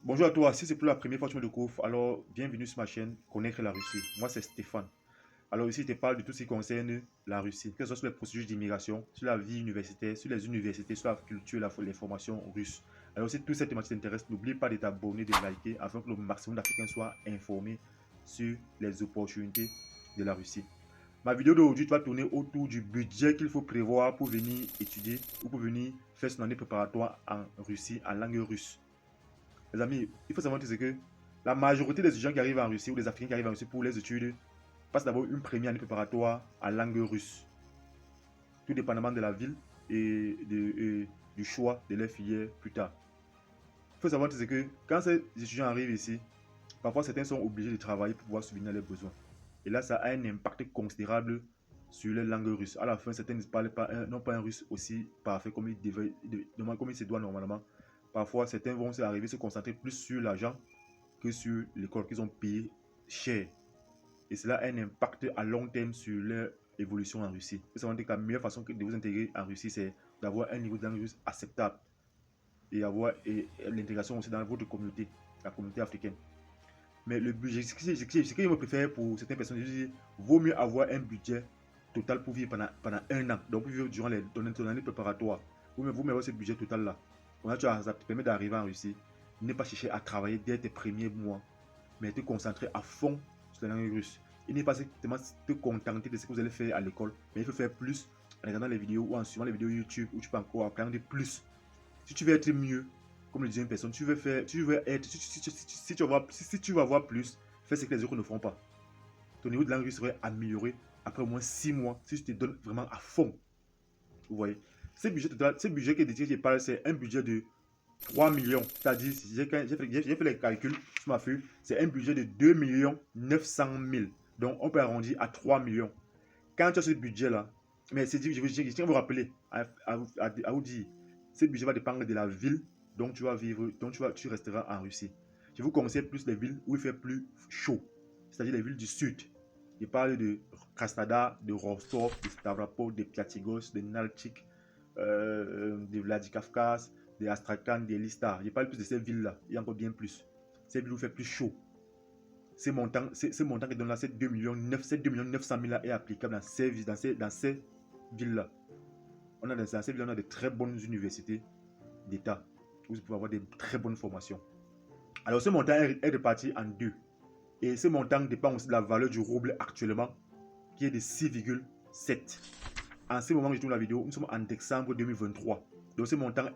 Bonjour à toi, si c'est pour la première fois que tu me découvres, alors bienvenue sur ma chaîne Connaître la Russie. Moi c'est Stéphane. Alors ici je te parle de tout ce qui concerne la Russie, que ce soit sur les procédures d'immigration, sur la vie universitaire, sur les universités, sur la culture, les formations russes. Alors si toute cette thématique t'intéresse, n'oublie pas de t'abonner, de liker afin que le maximum d'Africains soient informés sur les opportunités de la Russie. Ma vidéo d'aujourd'hui va tourner autour du budget qu'il faut prévoir pour venir étudier ou pour venir faire son année préparatoire en Russie, en langue russe. Les amis, il faut savoir que la majorité des étudiants qui arrivent en Russie ou des Africains qui arrivent en Russie pour les études passent d'abord une première année préparatoire en langue russe, tout dépendamment de la ville et du choix de leur filière plus tard. Il faut savoir que quand ces étudiants arrivent ici, parfois certains sont obligés de travailler pour pouvoir subvenir à leurs besoins. Et là, ça a un impact considérable sur les langues russes. À la fin, certains n'ont pas un russe aussi parfait comme comme il se doit normalement. Parfois, certains vont arriver à se concentrer plus sur l'argent que sur l'école qu'ils ont payé cher. Et cela a un impact à long terme sur leur évolution en Russie. Vous savez que la meilleure façon de vous intégrer en Russie, c'est d'avoir un niveau de langue russe acceptable et avoir l'intégration aussi dans votre communauté, la communauté africaine. Mais le budget, ce que je me préfère pour certaines personnes, je dis, vaut mieux avoir un budget total pour vivre pendant un an, donc pour vivre durant ton année préparatoire. Vous mettez avoir ce budget total là. Ça te permet d'arriver en Russie, ne pas chercher à travailler dès tes premiers mois, mais te concentrer à fond sur la langue russe. Il n'est pas simplement te contenter de ce que vous allez faire à l'école, mais il faut faire plus en regardant les vidéos ou en suivant les vidéos YouTube où tu peux encore apprendre plus. Si tu veux être mieux, comme le disait une personne, tu veux être, si tu vas voir plus, fais ce que les autres ne feront pas. Ton niveau de langue serait amélioré après au moins 6 mois si tu te donnes vraiment à fond. Vous voyez, ce budget que je parle, c'est un budget de 3 millions. C'est-à-dire, j'ai fait les calculs sur ma feuille, c'est un budget de 2 900 000. Donc, on peut arrondir à 3 millions. Quand tu as ce budget-là, mais je tiens à vous rappeler, à vous dire, ce budget va dépendre de la ville dont tu vas vivre, tu resteras en Russie. Je vous conseille plus les villes où il fait plus chaud, c'est-à-dire les villes du sud. Je parle de Krasnodar, de Rostov, de Stavropol, de Pyatigorsk, de Nalchik, de Vladikavkaz, de Astrakhan, de Listar. Je parle plus de ces villes-là, il y a encore bien plus. Ces villes où il fait plus chaud. Ces montants qui donnent là, ces 2 900 000 là est applicable dans ces villes-là. Dans ces villes-là, on a de très bonnes universités d'État où vous pouvez avoir de très bonnes formations. Alors, ce montant est réparti en deux. Et ce montant dépend aussi de la valeur du rouble actuellement, qui est de 6,7. En ce moment où je tourne la vidéo, nous sommes en décembre 2023. Donc, ce montant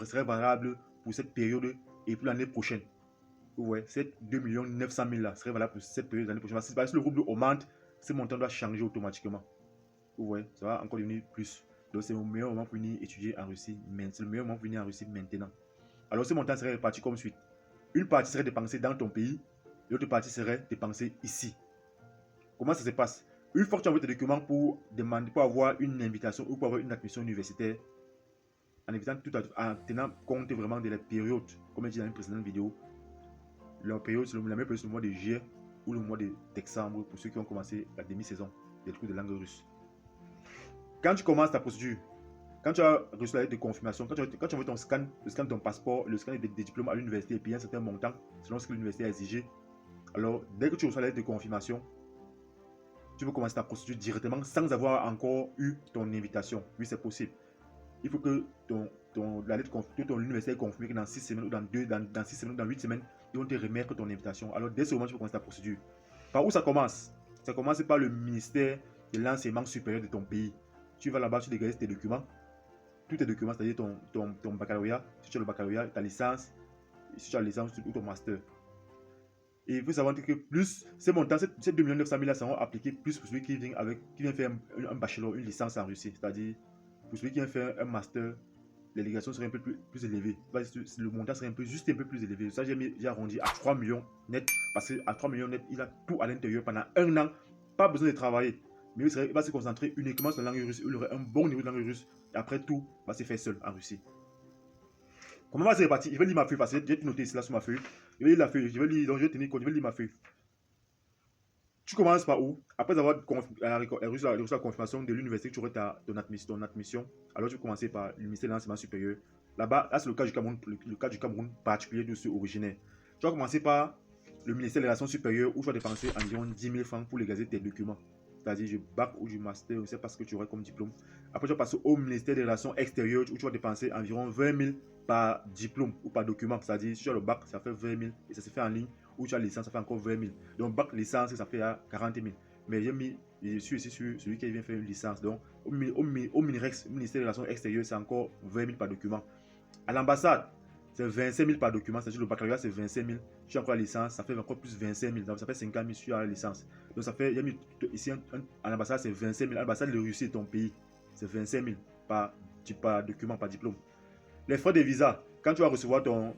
serait valable pour cette période et pour l'année prochaine. Vous voyez, cette 2 900 000 là serait valable pour cette période l'année prochaine. Si le rouble augmente, ce montant doit changer automatiquement. Vous voyez, ça va encore devenir plus. Donc, c'est le meilleur moment pour venir étudier en Russie. C'est le meilleur moment pour venir en Russie maintenant. Alors, ce montant serait réparti comme suit. Une partie serait dépensée dans ton pays, l'autre partie serait dépensée ici. Comment ça se passe? Une fois que tu envoies tes documents pour demander, pour avoir une invitation ou pour avoir une admission universitaire, en tenant compte vraiment de la période, comme je dit dans une précédente vidéo, la meilleure période c'est le mois de juillet ou le mois de décembre pour ceux qui ont commencé la demi-saison des cours de langue russe. Quand tu commences ta procédure, quand tu as reçu la lettre de confirmation, quand tu envoies ton scan, le scan de ton passeport, le scan des diplômes à l'université et payer un certain montant selon ce que l'université a exigé, alors dès que tu reçois la lettre de confirmation, tu peux commencer ta procédure directement sans avoir encore eu ton invitation. Oui, c'est possible. Il faut que la lettre que ton université est confirmée que dans 6 semaines ou dans 6 semaines ou dans 8 semaines, ils vont te remettre ton invitation. Alors dès ce moment, tu peux commencer ta procédure. Par où ça commence? Ça commence par le ministère de l'enseignement supérieur de ton pays. Tu vas là-bas, tu dégages tes documents. Tous tes documents, c'est-à-dire ton baccalauréat, si tu as le baccalauréat, ta licence, si tu as la licence ou ton master. Et il faut savoir que plus ces montants, ces 2 900 000 là seront appliqués plus pour celui qui vient faire un bachelor, une licence en Russie. C'est-à-dire, pour celui qui vient faire un master, les délégations seraient un peu plus élevées. Le montant serait juste un peu plus élevé. Ça, j'ai arrondi à 3 millions net. Parce qu'à 3 millions net, il a tout à l'intérieur pendant un an. Pas besoin de travailler. Mais il va se concentrer uniquement sur la langue russe. Il aurait un bon niveau de langue russe. Et après tout, va se faire seul en Russie. Comment va se répartir? Je vais lire ma feuille parce que j'ai noté cela sur ma feuille. Je vais lire la feuille. Je vais lire, donc je vais tenir compte. Je vais lire ma feuille. Tu commences par où? Après avoir reçu la confirmation de l'université que tu aurais ton admission, alors tu peux par le ministère de l'enseignement supérieur. Là-bas, là, c'est le cas du Cameroun, particulier de ceux originaires. Tu vas commencer par le ministère des Relations supérieures où tu vas dépenser environ 10 000 francs pour légaliser tes documents. C'est-à-dire du bac ou du master, je ne sais pas ce que tu aurais comme diplôme. Après, tu vas passer au ministère des Relations extérieures où tu vas dépenser environ 20 000 par diplôme ou par document. C'est-à-dire, si tu as le bac, ça fait 20 000 et ça se fait en ligne. Ou tu as la licence, ça fait encore 20 000. Donc, bac, licence, ça fait 40 000. Mais je suis ici sur celui qui vient faire une licence. Donc, au MINREX, ministère des Relations extérieures, c'est encore 20 000 par document. À l'ambassade, c'est 25 000 par document, c'est-à-dire le baccalauréat, c'est 25 000. Tu as encore la licence, ça fait encore plus 25 000. Donc, ça fait 50 000 sur la licence. Donc, ça fait, ici, à l'ambassade, c'est 25 000. À l'ambassade de Russie, ton pays, c'est 25 000 par document, par diplôme. Les frais de visa, quand tu vas recevoir ton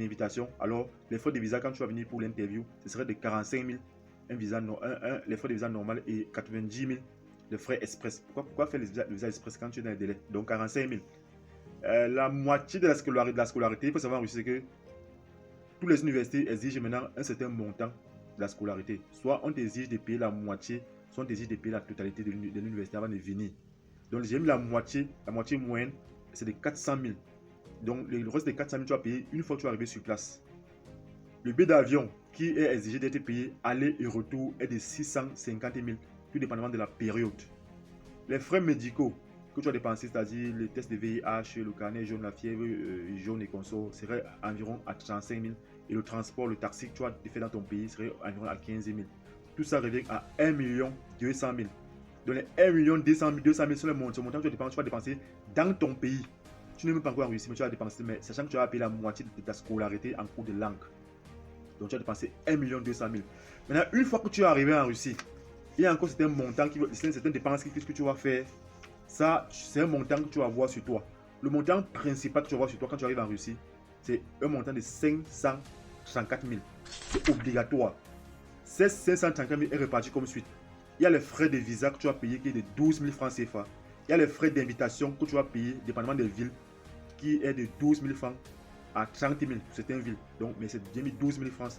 invitation, alors les frais de visa, quand tu vas venir pour l'interview, ce serait de 45 000 les frais de visa normal et 90 000 les frais express. Pourquoi faire le visa express quand tu es dans les délais? Donc 45 000. La moitié de la scolarité, il faut savoir en Russie que toutes les universités exigent maintenant un certain montant de la scolarité. Soit on t'exige de payer la moitié, soit on t'exige de payer la totalité de l'université avant de venir. Donc j'ai mis la moitié moyenne, c'est de 400 000. Donc le reste des 400 000, tu vas payer une fois que tu es arrivé sur place. Le billet d'avion qui est exigé d'être payé aller et retour est de 650 000, tout dépendamment de la période. Les frais médicaux que tu as dépensés, c'est-à-dire les tests de VIH, le carnet jaune, la fièvre jaune et consorts, serait environ à 35 000. Et le transport, le taxi que tu as fait dans ton pays serait environ à 15 000. Tout ça revient à 1 200 000. Donc les 1 200 000 sur le montant que tu vas dépenser dans ton pays. Tu n'es même pas encore en Russie, mais tu vas dépenser, mais sachant que tu vas payer la moitié de ta scolarité en cours de langue. Donc tu as dépensé 1 200 000. Maintenant, une fois que tu es arrivé en Russie, il y a encore certains montants, certaines dépenses que tu vas faire. Ça, c'est un montant que tu vas voir sur toi. Le montant principal que tu vas voir sur toi quand tu arrives en Russie, c'est un montant de 534 000. C'est obligatoire. Ces 534 000 est réparti comme suite. Il y a les frais de visa que tu vas payer qui est de 12 000 francs CFA. Il y a les frais d'invitation que tu vas payer, dépendamment des villes, qui est de 12 000 francs à 30 000 pour certaines villes. Donc, mais c'est bien mis 12 000 francs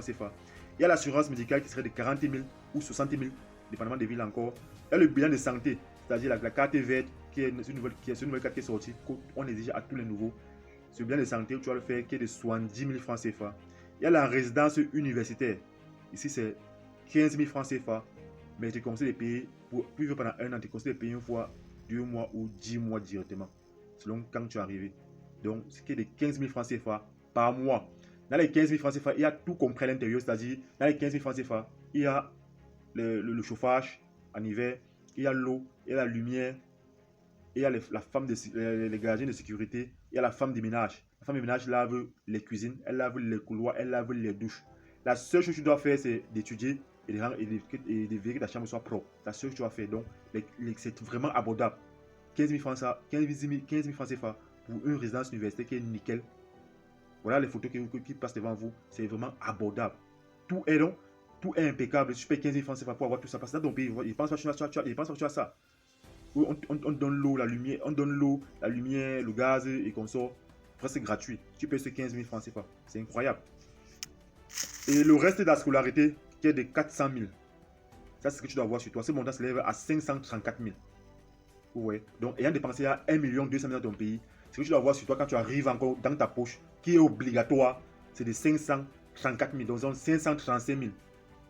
CFA. Il y a l'assurance médicale qui serait de 40 000 ou 60 000, dépendamment des villes encore. Il y a le bilan de santé, c'est-à-dire la carte verte, qui est une nouvelle carte qui est sortie, qu'on exige à tous les nouveaux. Ce bilan de santé, tu vas le faire, qui est de 70 000 francs CFA. Il y a la résidence universitaire. Ici, c'est 15 000 francs CFA. Mais tu conseilles de payer, pour vivre pendant un an, tu conseilles de payer une fois 2 mois ou 10 mois directement, selon quand tu es arrivé. Donc, ce qui est de 15 000 francs CFA par mois. Dans les 15 000 francs CFA, il y a tout compris à l'intérieur, c'est-à-dire, dans les 15 000 francs CFA, il y a le chauffage en hiver, il y a l'eau, il y a la lumière, il y a les gardiens de sécurité, il y a la femme de ménage. La femme de ménage lave les cuisines, elle lave les couloirs, elle lave les douches. La seule chose que tu dois faire, c'est d'étudier et de vérifier que ta chambre soit propre. C'est la seule chose que tu dois faire. Donc, c'est vraiment abordable. 15 000 francs, 15 000 francs CFA pour une résidence universitaire qui est nickel. Voilà les photos qui passent devant vous. C'est vraiment abordable. Tout est impeccable. Si tu payes 15 000 francs CFA pour avoir tout ça, parce que dans ton pays, ils pensent pas que tu as ça. On donne l'eau, la lumière, le gaz et qu'on sort presque gratuit. Tu payes ces 15 000 francs CFA. C'est incroyable. Et le reste de la scolarité qui est de 400 000. Ça, c'est ce que tu dois avoir sur toi. Ce montant s'élève à 534 000. Ouais. Donc, ayant dépensé à 1 200 000 dans ton pays, ce que tu dois avoir sur toi quand tu arrives encore dans ta poche, qui est obligatoire, c'est de 534 000. Donc, 535 000.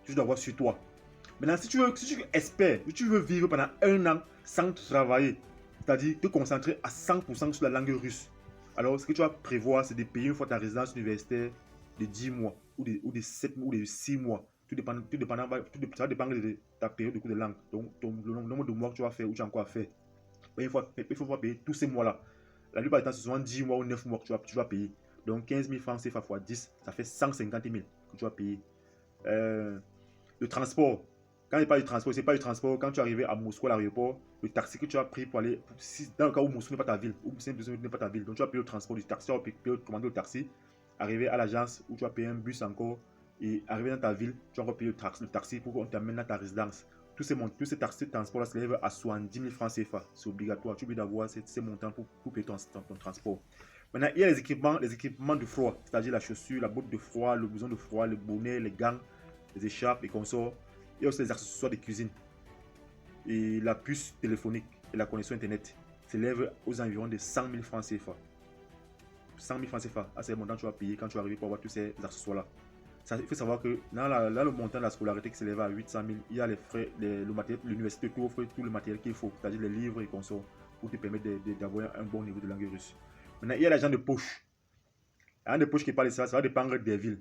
Tu dois avoir sur toi. Maintenant, si tu espères, si tu veux vivre pendant un an sans travailler, c'est-à-dire te concentrer à 100% sur la langue russe, alors ce que tu vas prévoir, c'est de payer une fois ta résidence universitaire de 10 mois, ou de 7 mois, ou de 6 mois. Ça va dépendre de ta période de cours de langue. Donc, le nombre de mois que tu vas faire ou tu as encore à faire. Il faut payer tous ces mois-là. La plupart du temps, ce sont 10 mois ou 9 mois que tu vas payer. Donc, 15 000 francs CFA x 10, ça fait 150 000 que tu vas payer. Le transport. Quand il parle du transport, c'est pas du transport. Quand tu es arrivé à Moscou à l'aéroport, le taxi que tu as pris pour aller, dans le cas où Moscou n'est pas ta ville, ou Saint-Pétersbourg n'est pas ta ville, donc tu vas payer le transport du taxi, tu vas commander le taxi, arriver à l'agence où tu vas payer un bus encore, et arriver dans ta ville, tu vas encore payer le taxi pour qu'on t'amène dans ta résidence. Tous ces taxis de transport là se lèvent à 70 000 francs CFA. C'est obligatoire. Tu es obligé d'avoir ces montants pour payer ton transport. Maintenant, il y a les équipements de froid, c'est-à-dire la chaussure, la botte de froid, le blouson de froid, le bonnet, les gants, les écharpes et consorts. Il y a aussi les accessoires de cuisine et la puce téléphonique et la connexion internet s'élève aux environs de 100 000 francs CFA. 100 000 francs CFA. C'est le montant que tu vas payer quand tu vas arriver pour avoir tous ces accessoires-là. Il faut savoir que dans le montant de la scolarité qui s'élève à 800 000, il y a les frais, le matériel, l'université t'offre tout le matériel qu'il faut, c'est-à-dire les livres et consorts, pour te permettre d'avoir un bon niveau de langue russe. Maintenant, il y a l'argent de poche. L'argent de poche qui parle de ça, ça va dépendre des villes.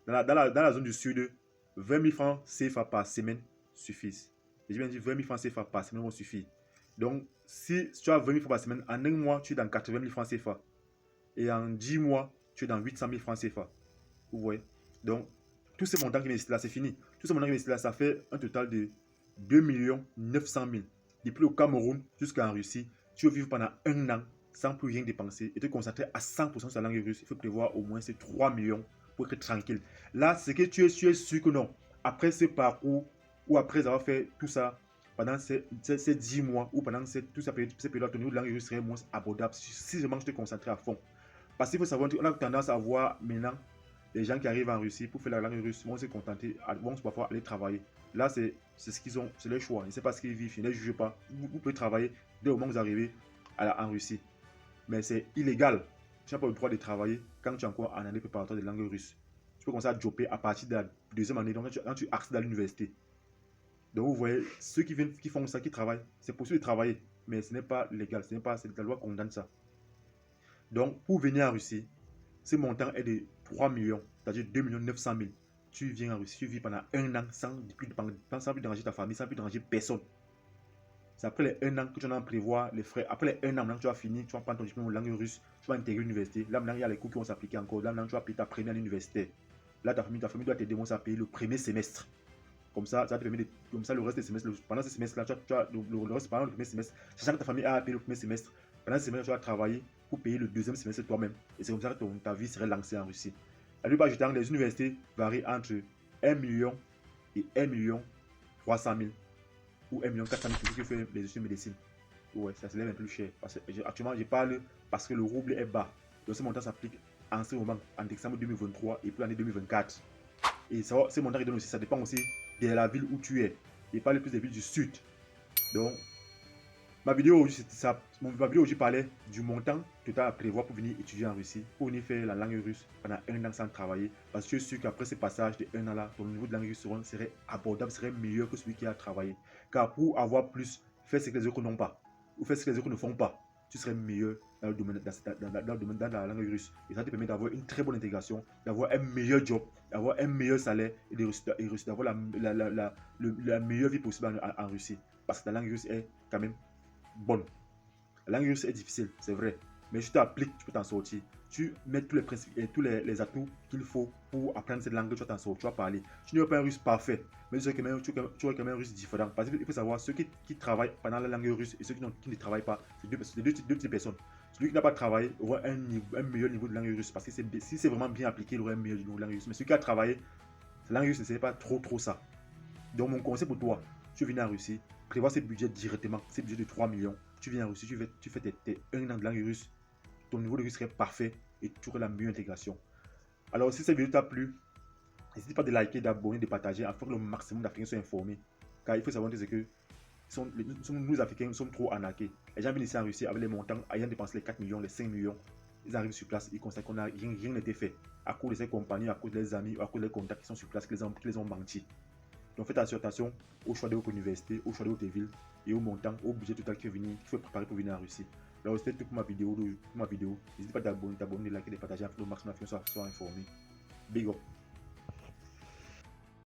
Dans la zone du sud, 20 000 francs CFA par semaine suffisent. J'ai bien dit 20 000 francs CFA par semaine vont suffire. Donc, si tu as 20 000 francs par semaine, en un mois, tu es dans 80 000 francs CFA. Et en 10 mois, tu es dans 800 000 francs CFA. Vous voyez? Donc, tous ces montants qui m'existent là, c'est fini. Tous ces montants qui m'existent là, ça fait un total de 2 900 000. Depuis au Cameroun jusqu'en Russie, tu veux vivre pendant un an sans plus rien dépenser et te concentrer à 100% sur la langue russe. Il faut prévoir au moins ces 3 millions pour être tranquille. Là, c'est que tu es sûr que non. Après ce parcours ou après avoir fait tout ça, pendant ces 10 mois ou pendant toute cette période, ton niveau de langue russe serait moins abordable si vraiment je te concentrais à fond. Parce qu'il faut savoir qu'on a tendance à voir maintenant les gens qui arrivent en Russie pour faire la langue russe vont se contenter, vont parfois aller travailler. Là, c'est ce qu'ils ont, c'est leur choix. Je ne sais pas ce qu'ils vivent, je ne les juge pas. Vous pouvez travailler dès au moment où vous arrivez en Russie. Mais c'est illégal. Tu n'as pas le droit de travailler quand tu es encore en année préparatoire de langue russe. Tu peux commencer à jobber à partir de la deuxième année, donc quand tu accèdes à l'université. Donc vous voyez, ceux qui font ça, qui travaillent, c'est possible de travailler, mais ce n'est pas légal, la loi condamne ça. Donc pour venir en Russie, ce montant est de 3 millions, c'est-à-dire 2 900 000. Tu viens en Russie, tu vis pendant un an sans plus déranger ta famille, sans plus déranger personne. C'est après les 1 an que tu en prévoir les frais. Après les 1 an, maintenant, tu vas finir, tu vas prendre ton diplôme en langue russe, tu vas intégrer l'université. Là, maintenant, il y a les cours qui vont s'appliquer encore. Là, maintenant, tu vas payer ta première année universitaire. Là, ta famille doit t'aider à payer le premier semestre. Comme ça te permet comme ça, le reste des semestres, pendant ce semestre-là, le reste pendant le premier semestre, sachant que ta famille a payé le premier semestre, pendant ce semestre, tu vas travailler pour payer le deuxième semestre toi-même. Et c'est comme ça que ta vie serait lancée en Russie. La plupart du temps, les universités varient entre 1 million et 1 million 300 000 ou 1 million 400 000 pour ceux qui font les études de médecine. Ouais, ça s'élève un peu plus cher. Actuellement, je parle parce que le rouble est bas. Donc ce montant s'applique en ce moment, en décembre 2023 et puis l'année 2024. Et ce montant qui donne aussi, ça dépend aussi de la ville où tu es. Je parle plus des villes du sud. Donc, ma vidéo aujourd'hui parlait du montant que tu as à prévoir pour venir étudier en Russie, pour venir faire la langue russe pendant un an sans travailler. Parce que je suis sûr qu'après ce passage de un an là, ton niveau de langue russe serait abordable, serait meilleur que celui qui a travaillé. Car pour avoir plus, faire ce que les autres n'ont pas, ou faire ce que les autres ne font pas, tu serais meilleur dans le domaine, dans la langue russe. Et ça te permet d'avoir une très bonne intégration, d'avoir un meilleur job, d'avoir un meilleur salaire et d'avoir la meilleure vie possible en Russie. Parce que la langue russe est quand même bonne. La langue russe est difficile, c'est vrai. Mais si tu t'appliques, tu peux t'en sortir. Tu mets tous les principes et tous les atouts qu'il faut pour apprendre cette langue, tu vas t'en sortir, tu vas parler. Tu n'es pas un russe parfait, mais tu auras quand même un russe différent. Parce qu'il faut savoir, ceux qui travaillent pendant la langue russe et ceux qui ne travaillent pas, c'est deux types de personnes. Celui qui n'a pas travaillé aura un meilleur niveau de langue russe. Parce que si c'est vraiment bien appliqué, il aura un meilleur niveau de langue russe. Mais celui qui a travaillé, la langue russe, ce n'est pas trop ça. Donc mon conseil pour toi, tu viens en Russie, prévois ce budget directement, ce budget de 3 millions. Tu viens en Russie, tu fais tes 1 an de langue russe, ton niveau de russe serait parfait et tu aurais la meilleure intégration. Alors si cette vidéo t'a plu, n'hésite pas de liker, d'abonner, de partager afin que le maximum d'Africains soient informés. Car il faut savoir que nous Africains, nous sommes trop arnaqués. Les gens viennent ici en Russie avec les montants, ayant dépensé les 4 millions, les 5 millions. Ils arrivent sur place, ils constatent qu'on n'a rien n'était fait. À cause de ces compagnies, à cause des amis, à cause des contacts qui sont sur place, qui les ont menti. Donc faites attention au choix de votre université, au choix de votre ville et au montant, au budget total qu'il faut préparer pour venir en Russie. Alors c'était tout pour ma vidéo. N'hésitez pas à t'abonner, de liker, de partager afin que le maximum de soit informé. Big up.